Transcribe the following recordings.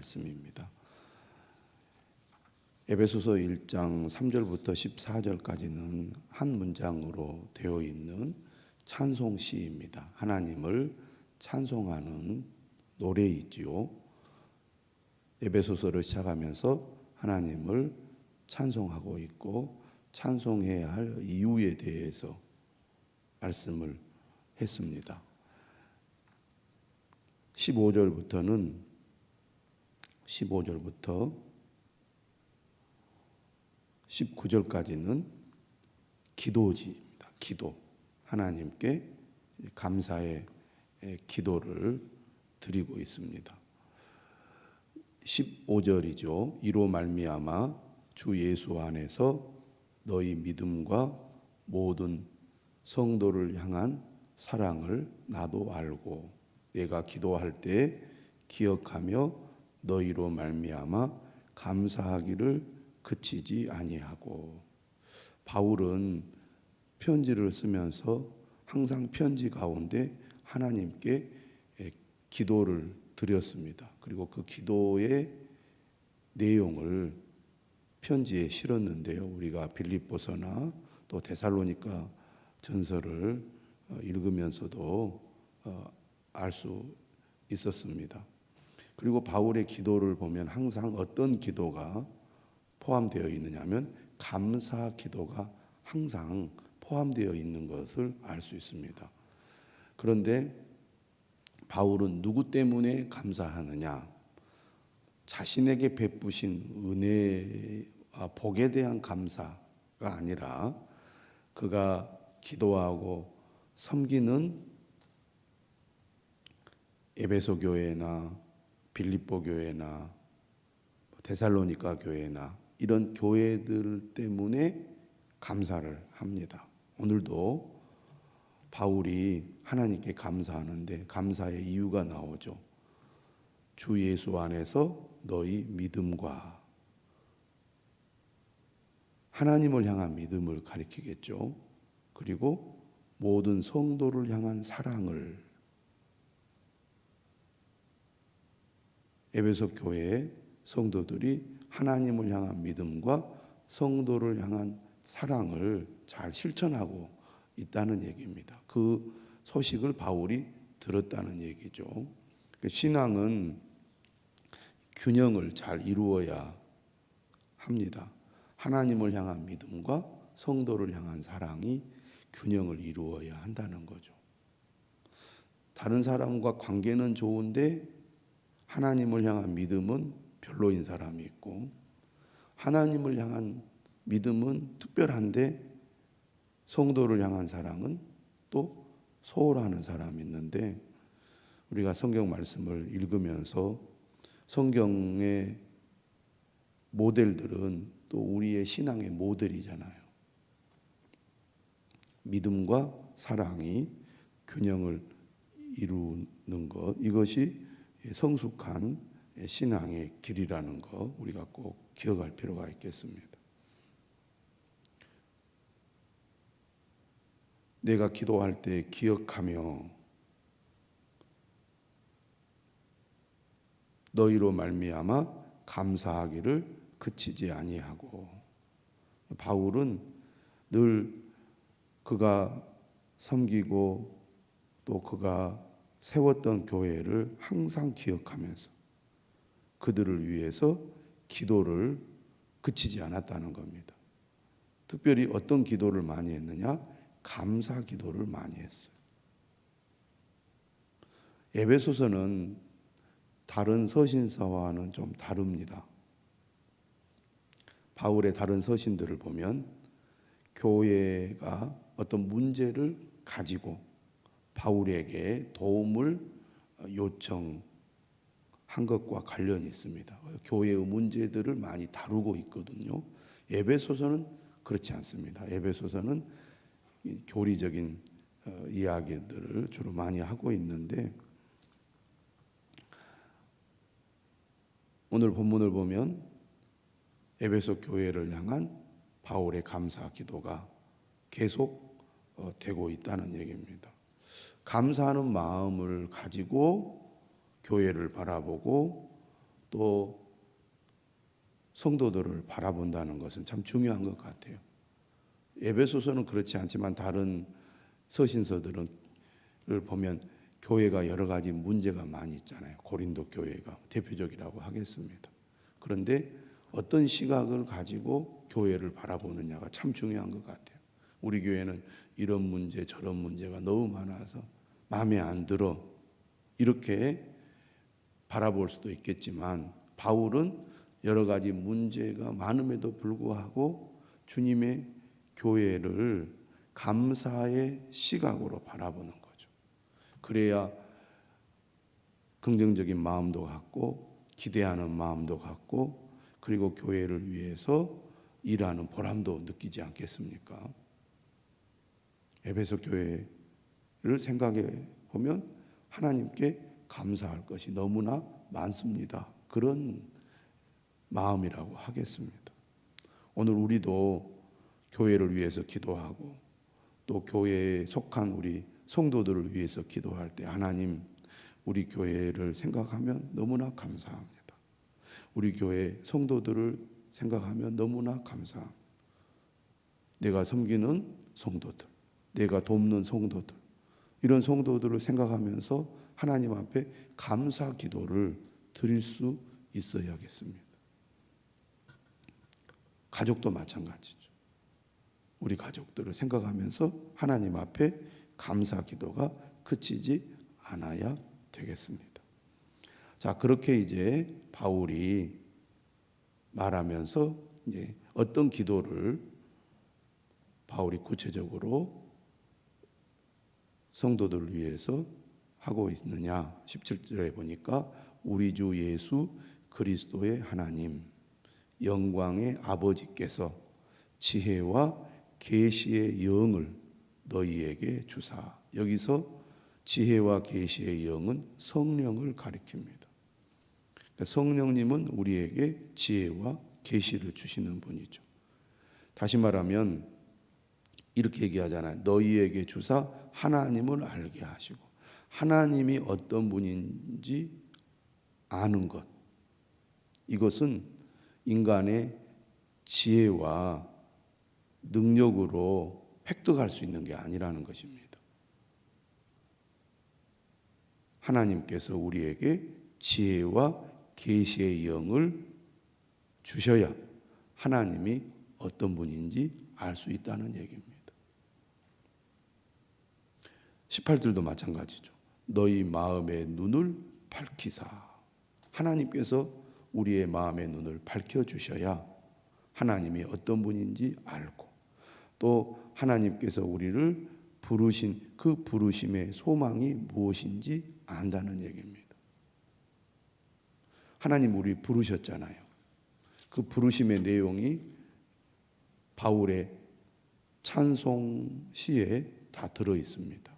말씀입니다. 에베소서 1장 3절부터 14절까지는 한 문장으로 되어 있는 찬송시입니다. 하나님을 찬송하는 노래이지요. 에베소서를 시작하면서 하나님을 찬송하고 있고 찬송해야 할 이유에 대해서 말씀을 했습니다. 15절부터 19절까지는 기도지입니다. 기도. 하나님께 감사의 기도를 드리고 있습니다. 15절이죠. 이로 말미암아 주 예수 안에서 너희 믿음과 모든 성도를 향한 사랑을 나도 알고 내가 기도할 때 기억하며 너희로 말미암아 감사하기를 그치지 아니하고. 바울은 편지를 쓰면서 항상 편지 가운데 하나님께 기도를 드렸습니다. 그리고 그 기도의 내용을 편지에 실었는데요. 우리가 빌립보서나 또 데살로니가 전서를 읽으면서도 알 수 있었습니다. 그리고 바울의 기도를 보면 항상 어떤 기도가 포함되어 있느냐 하면 감사 기도가 항상 포함되어 있는 것을 알 수 있습니다. 그런데 바울은 누구 때문에 감사하느냐? 자신에게 베푸신 은혜와 복에 대한 감사가 아니라 그가 기도하고 섬기는 에베소 교회나 빌립보 교회나 데살로니가 교회나 이런 교회들 때문에 감사를 합니다. 오늘도 바울이 하나님께 감사하는데 감사의 이유가 나오죠. 주 예수 안에서 너희 믿음과 하나님을 향한 믿음을 가리키겠죠. 그리고 모든 성도를 향한 사랑을 에베소 교회의 성도들이 하나님을 향한 믿음과 성도를 향한 사랑을 잘 실천하고 있다는 얘기입니다. 그 소식을 바울이 들었다는 얘기죠. 신앙은 균형을 잘 이루어야 합니다. 하나님을 향한 믿음과 성도를 향한 사랑이 균형을 이루어야 한다는 거죠. 다른 사람과 관계는 좋은데 하나님을 향한 믿음은 별로인 사람이 있고 하나님을 향한 믿음은 특별한데 성도를 향한 사랑은 또 소홀하는 사람이 있는데 우리가 성경 말씀을 읽으면서 성경의 모델들은 또 우리의 신앙의 모델이잖아요. 믿음과 사랑이 균형을 이루는 것, 이것이 성숙한 신앙의 길이라는 거 우리가 꼭 기억할 필요가 있겠습니다. 내가 기도할 때 기억하며 너희로 말미암아 감사하기를 그치지 아니하고. 바울은 늘 그가 섬기고 또 그가 세웠던 교회를 항상 기억하면서 그들을 위해서 기도를 그치지 않았다는 겁니다. 특별히 어떤 기도를 많이 했느냐? 감사 기도를 많이 했어요. 에베소서는 다른 서신서와는 좀 다릅니다. 바울의 다른 서신들을 보면 교회가 어떤 문제를 가지고 바울에게 도움을 요청한 것과 관련이 있습니다. 교회의 문제들을 많이 다루고 있거든요. 에베소서는 그렇지 않습니다. 에베소서는 교리적인 이야기들을 주로 많이 하고 있는데 오늘 본문을 보면 에베소 교회를 향한 바울의 감사 기도가 계속 되고 있다는 얘기입니다. 감사하는 마음을 가지고 교회를 바라보고 또 성도들을 바라본다는 것은 참 중요한 것 같아요. 에베소서는 그렇지 않지만 다른 서신서들을 보면 교회가 여러 가지 문제가 많이 있잖아요. 고린도 교회가 대표적이라고 하겠습니다. 그런데 어떤 시각을 가지고 교회를 바라보느냐가 참 중요한 것 같아요. 우리 교회는 이런 문제 저런 문제가 너무 많아서 마음에 안 들어 이렇게 바라볼 수도 있겠지만, 바울은 여러 가지 문제가 많음에도 불구하고 주님의 교회를 감사의 시각으로 바라보는 거죠. 그래야 긍정적인 마음도 갖고 기대하는 마음도 갖고 그리고 교회를 위해서 일하는 보람도 느끼지 않겠습니까? 에베소 교회를 생각해 보면 하나님께 감사할 것이 너무나 많습니다. 그런 마음이라고 하겠습니다. 오늘 우리도 교회를 위해서 기도하고 또 교회에 속한 우리 성도들을 위해서 기도할 때 하나님, 우리 교회를 생각하면 너무나 감사합니다. 우리 교회 성도들을 생각하면 너무나 감사합니다. 내가 섬기는 성도들, 내가 돕는 성도들, 이런 성도들을 생각하면서 하나님 앞에 감사 기도를 드릴 수 있어야겠습니다. 가족도 마찬가지죠. 우리 가족들을 생각하면서 하나님 앞에 감사 기도가 그치지 않아야 되겠습니다. 자, 그렇게 이제 바울이 말하면서 이제 어떤 기도를 바울이 구체적으로 성도들을 위해서 하고 있느냐, 17절에 보니까 우리 주 예수 그리스도의 하나님 영광의 아버지께서 지혜와 계시의 영을 너희에게 주사. 여기서 지혜와 계시의 영은 성령을 가리킵니다. 성령님은 우리에게 지혜와 계시를 주시는 분이죠. 다시 말하면 이렇게 얘기하잖아요. 너희에게 주사 하나님을 알게 하시고, 하나님이 어떤 분인지 아는 것, 이것은 인간의 지혜와 능력으로 획득할 수 있는 게 아니라는 것입니다. 하나님께서 우리에게 지혜와 계시의 영을 주셔야 하나님이 어떤 분인지 알 수 있다는 얘기입니다. 18절도 마찬가지죠. 너희 마음의 눈을 밝히사. 하나님께서 우리의 마음의 눈을 밝혀주셔야 하나님이 어떤 분인지 알고, 또 하나님께서 우리를 부르신 그 부르심의 소망이 무엇인지 안다는 얘기입니다. 하나님 우리 부르셨잖아요. 그 부르심의 내용이 바울의 찬송 시에 다 들어 있습니다.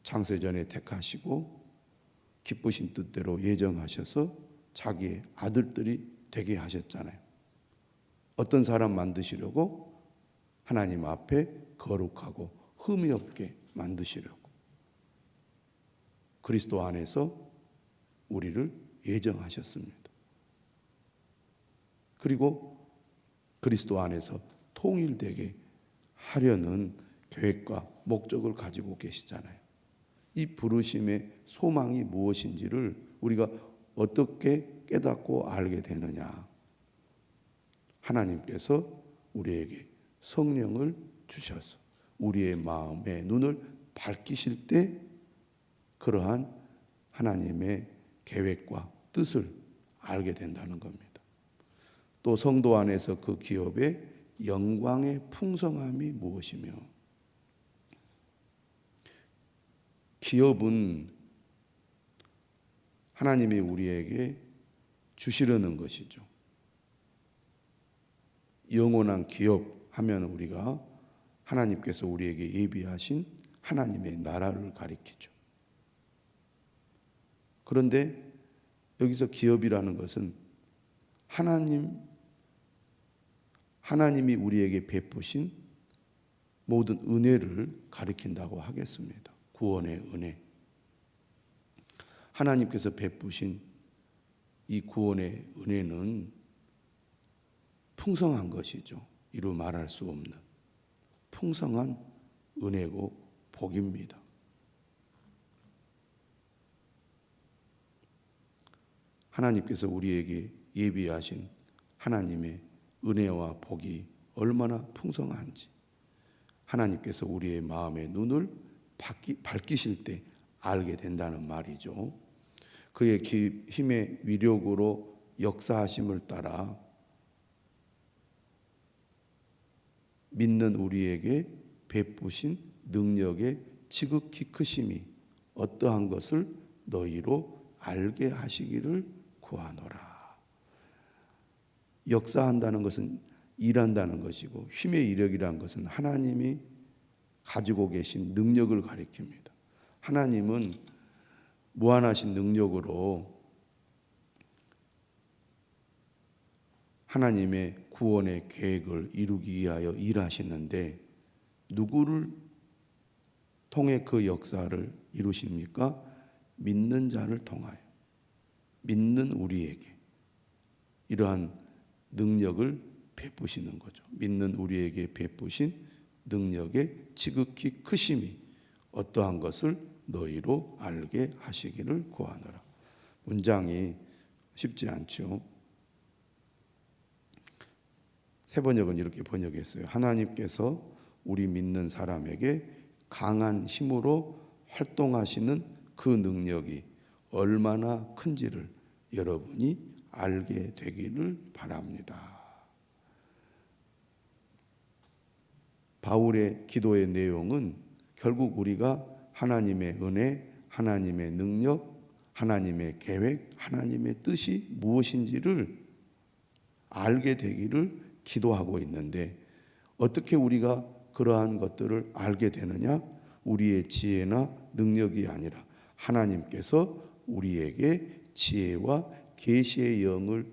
창세전에 택하시고 기쁘신 뜻대로 예정하셔서 자기의 아들들이 되게 하셨잖아요. 어떤 사람 만드시려고? 하나님 앞에 거룩하고 흠이 없게 만드시려고. 그리스도 안에서 우리를 예정하셨습니다. 그리고 그리스도 안에서 통일되게 하려는 계획과 목적을 가지고 계시잖아요. 이 부르심의 소망이 무엇인지를 우리가 어떻게 깨닫고 알게 되느냐? 하나님께서 우리에게 성령을 주셔서 우리의 마음의 눈을 밝히실 때 그러한 하나님의 계획과 뜻을 알게 된다는 겁니다. 또 성도 안에서 그 기업의 영광의 풍성함이 무엇이며, 기업은 하나님이 우리에게 주시려는 것이죠. 영원한 기업 하면 우리가 하나님께서 우리에게 예비하신 하나님의 나라를 가리키죠. 그런데 여기서 기업이라는 것은 하나님이 우리에게 베푸신 모든 은혜를 가리킨다고 하겠습니다. 구원의 은혜. 하나님께서 베푸신 이 구원의 은혜는 풍성한 것이죠. 이루 말할 수 없는 풍성한 은혜고 복입니다. 하나님께서 우리에게 예비하신 하나님의 은혜와 복이 얼마나 풍성한지 하나님께서 우리의 마음의 눈을 밝히실 때 알게 된다는 말이죠. 그의 힘의 위력으로 역사하심을 따라 믿는 우리에게 베푸신 능력의 지극히 크심이 어떠한 것을 너희로 알게 하시기를 구하노라. 역사한다는 것은 일한다는 것이고 힘의 이력이라는 것은 하나님이 가지고 계신 능력을 가리킵니다. 하나님은 무한하신 능력으로 하나님의 구원의 계획을 이루기 위하여 일하시는데 누구를 통해 그 역사를 이루십니까? 믿는 자를 통하여 믿는 우리에게 이러한 능력을 베푸시는 거죠. 믿는 우리에게 베푸신 능력의 지극히 크심이 어떠한 것을 너희로 알게 하시기를 구하노라. 문장이 쉽지 않죠. 세번역은 이렇게 번역했어요. 하나님께서 우리 믿는 사람에게 강한 힘으로 활동하시는 그 능력이 얼마나 큰지를 여러분이 알게 되기를 바랍니다. 바울의 기도의 내용은 결국 우리가 하나님의 은혜, 하나님의 능력, 하나님의 계획, 하나님의 뜻이 무엇인지를 알게 되기를 기도하고 있는데 어떻게 우리가 그러한 것들을 알게 되느냐? 우리의 지혜나 능력이 아니라 하나님께서 우리에게 지혜와 계시의 영을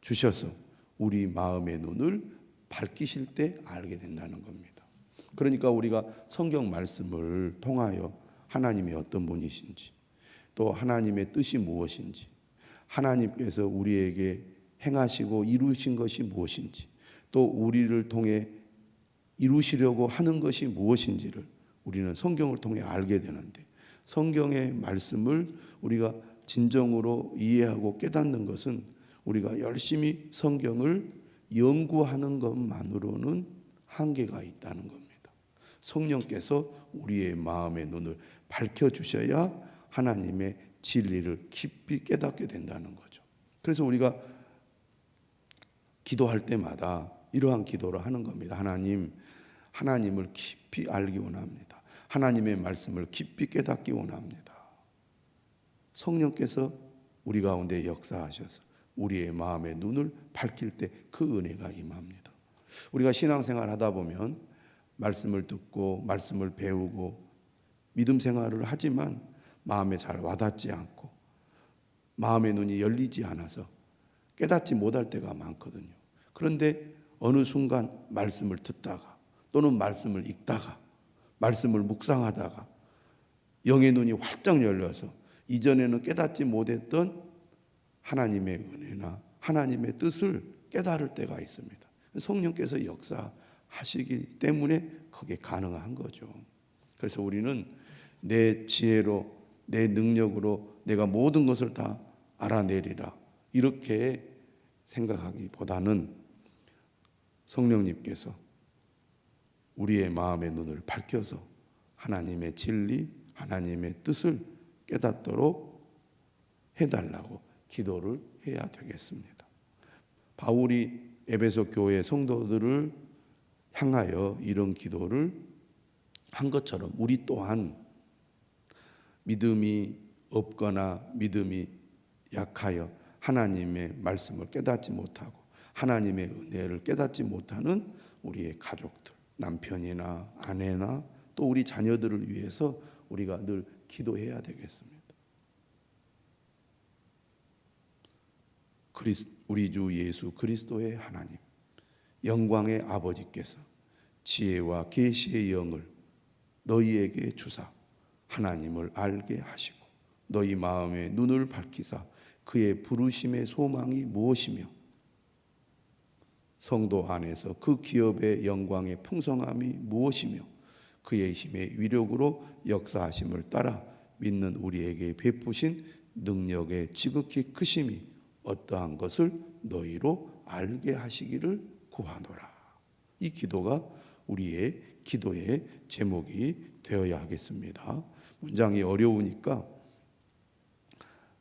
주셔서 우리 마음의 눈을 밝히실 때 알게 된다는 겁니다. 그러니까 우리가 성경 말씀을 통하여 하나님이 어떤 분이신지 또 하나님의 뜻이 무엇인지 하나님께서 우리에게 행하시고 이루신 것이 무엇인지 또 우리를 통해 이루시려고 하는 것이 무엇인지를 우리는 성경을 통해 알게 되는데 성경의 말씀을 우리가 진정으로 이해하고 깨닫는 것은 우리가 열심히 성경을 연구하는 것만으로는 한계가 있다는 겁니다. 성령께서 우리의 마음의 눈을 밝혀주셔야 하나님의 진리를 깊이 깨닫게 된다는 거죠. 그래서 우리가 기도할 때마다 이러한 기도를 하는 겁니다. 하나님을 깊이 알기 원합니다. 하나님의 말씀을 깊이 깨닫기 원합니다. 성령께서 우리 가운데 역사하셔서 우리의 마음의 눈을 밝힐 때 그 은혜가 임합니다. 우리가 신앙생활 하다 보면 말씀을 듣고 말씀을 배우고 믿음 생활을 하지만 마음에 잘 와닿지 않고 마음의 눈이 열리지 않아서 깨닫지 못할 때가 많거든요. 그런데 어느 순간 말씀을 듣다가 또는 말씀을 읽다가 말씀을 묵상하다가 영의 눈이 활짝 열려서 이전에는 깨닫지 못했던 하나님의 은혜나 하나님의 뜻을 깨달을 때가 있습니다. 성령께서 역사하시기 때문에 그게 가능한 거죠. 그래서 우리는 내 지혜로 내 능력으로 내가 모든 것을 다 알아내리라 이렇게 생각하기보다는 성령님께서 우리의 마음의 눈을 밝혀서 하나님의 진리, 하나님의 뜻을 깨닫도록 해달라고 기도를 해야 되겠습니다. 바울이 에베소 교회 성도들을 향하여 이런 기도를 한 것처럼 우리 또한 믿음이 없거나 믿음이 약하여 하나님의 말씀을 깨닫지 못하고 하나님의 은혜를 깨닫지 못하는 우리의 가족들, 남편이나 아내나 또 우리 자녀들을 위해서 우리가 늘 기도해야 되겠습니다. 우리 주 예수 그리스도의 하나님, 영광의 아버지께서 지혜와 계시의 영을 너희에게 주사 하나님을 알게 하시고 너희 마음의 눈을 밝히사 그의 부르심의 소망이 무엇이며 성도 안에서 그 기업의 영광의 풍성함이 무엇이며 그의 힘의 위력으로 역사하심을 따라 믿는 우리에게 베푸신 능력의 지극히 크심이 어떠한 것을 너희로 알게 하시기를 구하노라. 이 기도가 우리의 기도의 제목이 되어야 하겠습니다. 문장이 어려우니까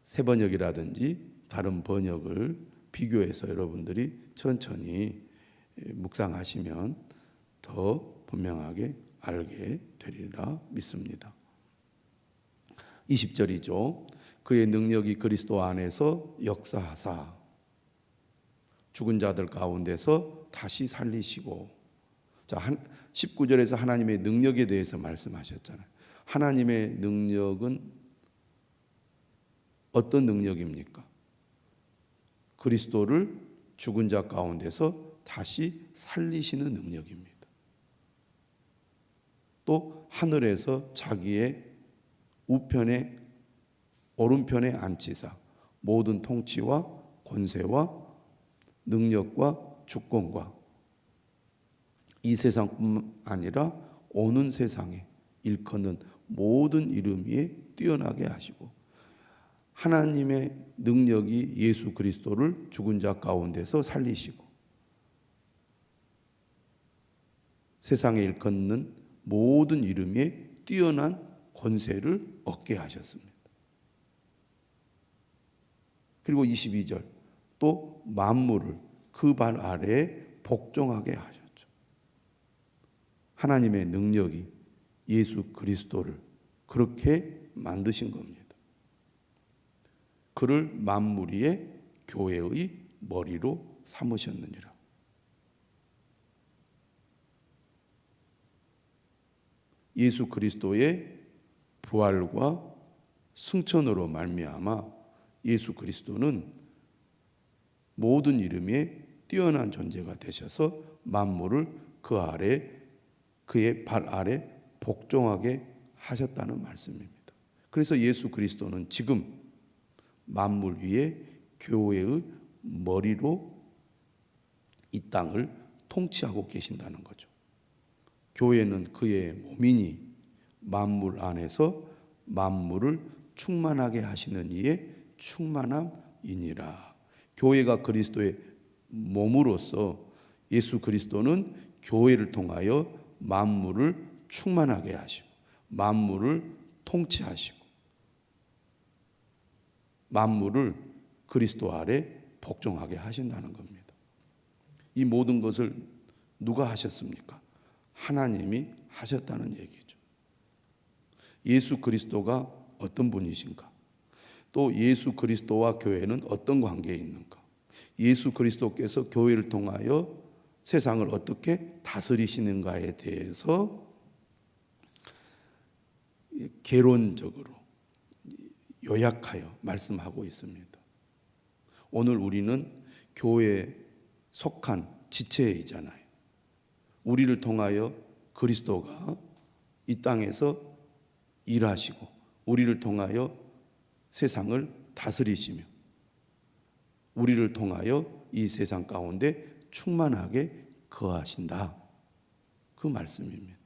새 번역이라든지 다른 번역을 비교해서 여러분들이 천천히 묵상하시면 더 분명하게 알게 되리라 믿습니다. 20절이죠. 그의 능력이 그리스도 안에서 역사하사 죽은 자들 가운데서 다시 살리시고, 자, 19절에서 하나님의 능력에 대해서 말씀하셨잖아요. 하나님의 능력은 어떤 능력입니까? 그리스도를 죽은 자 가운데서 다시 살리시는 능력입니다. 또 하늘에서 자기의 우편에 오른편에 앉히사 모든 통치와 권세와 능력과 주권과 이 세상뿐만 아니라 오는 세상에 일컫는 모든 이름 위에 뛰어나게 하시고, 하나님의 능력이 예수 그리스도를 죽은 자 가운데서 살리시고 세상에 일컫는 모든 이름 위에 뛰어난 권세를 얻게 하셨습니다. 그리고 22절, 또 만물을 그 발 아래에 복종하게 하셨죠. 하나님의 능력이 예수 그리스도를 그렇게 만드신 겁니다. 그를 만물 위의 교회의 머리로 삼으셨느니라. 예수 그리스도의 부활과 승천으로 말미암아 예수 그리스도는 모든 이름에 뛰어난 존재가 되셔서 만물을 그 아래, 그의 발 아래 복종하게 하셨다는 말씀입니다. 그래서 예수 그리스도는 지금 만물 위에 교회의 머리로 이 땅을 통치하고 계신다는 거죠. 교회는 그의 몸이니 만물 안에서 만물을 충만하게 하시는 이의 충만함이니라. 교회가 그리스도의 몸으로서 예수 그리스도는 교회를 통하여 만물을 충만하게 하시고 만물을 통치하시고 만물을 그리스도 아래 복종하게 하신다는 겁니다. 이 모든 것을 누가 하셨습니까? 하나님이 하셨다는 얘기죠. 예수 그리스도가 어떤 분이신가? 또 예수 그리스도와 교회는 어떤 관계에 있는가? 예수 그리스도께서 교회를 통하여 세상을 어떻게 다스리시는가에 대해서 개론적으로 요약하여 말씀하고 있습니다. 오늘 우리는 교회에 속한 지체이잖아요. 우리를 통하여 그리스도가 이 땅에서 일하시고 우리를 통하여 세상을 다스리시며 우리를 통하여 이 세상 가운데 충만하게 거하신다. 그 말씀입니다.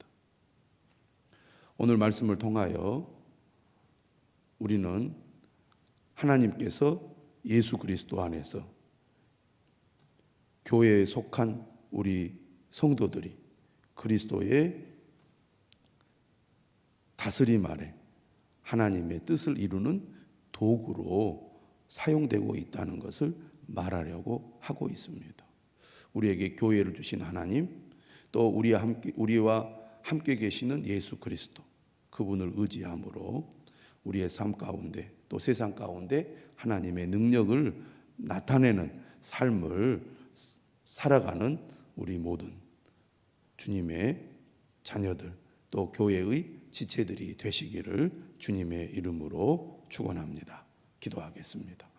오늘 말씀을 통하여 우리는 하나님께서 예수 그리스도 안에서 교회에 속한 우리 성도들이 그리스도의 다스림 아래 하나님의 뜻을 이루는 도구로 사용되고 있다는 것을 말하려고 하고 있습니다. 우리에게 교회를 주신 하나님, 또 우리와 함께 계시는 예수 그리스도, 그분을 의지함으로 우리의 삶 가운데 또 세상 가운데 하나님의 능력을 나타내는 삶을 살아가는 우리 모든 주님의 자녀들 또 교회의 지체들이 되시기를 주님의 이름으로 축원합니다. 기도하겠습니다.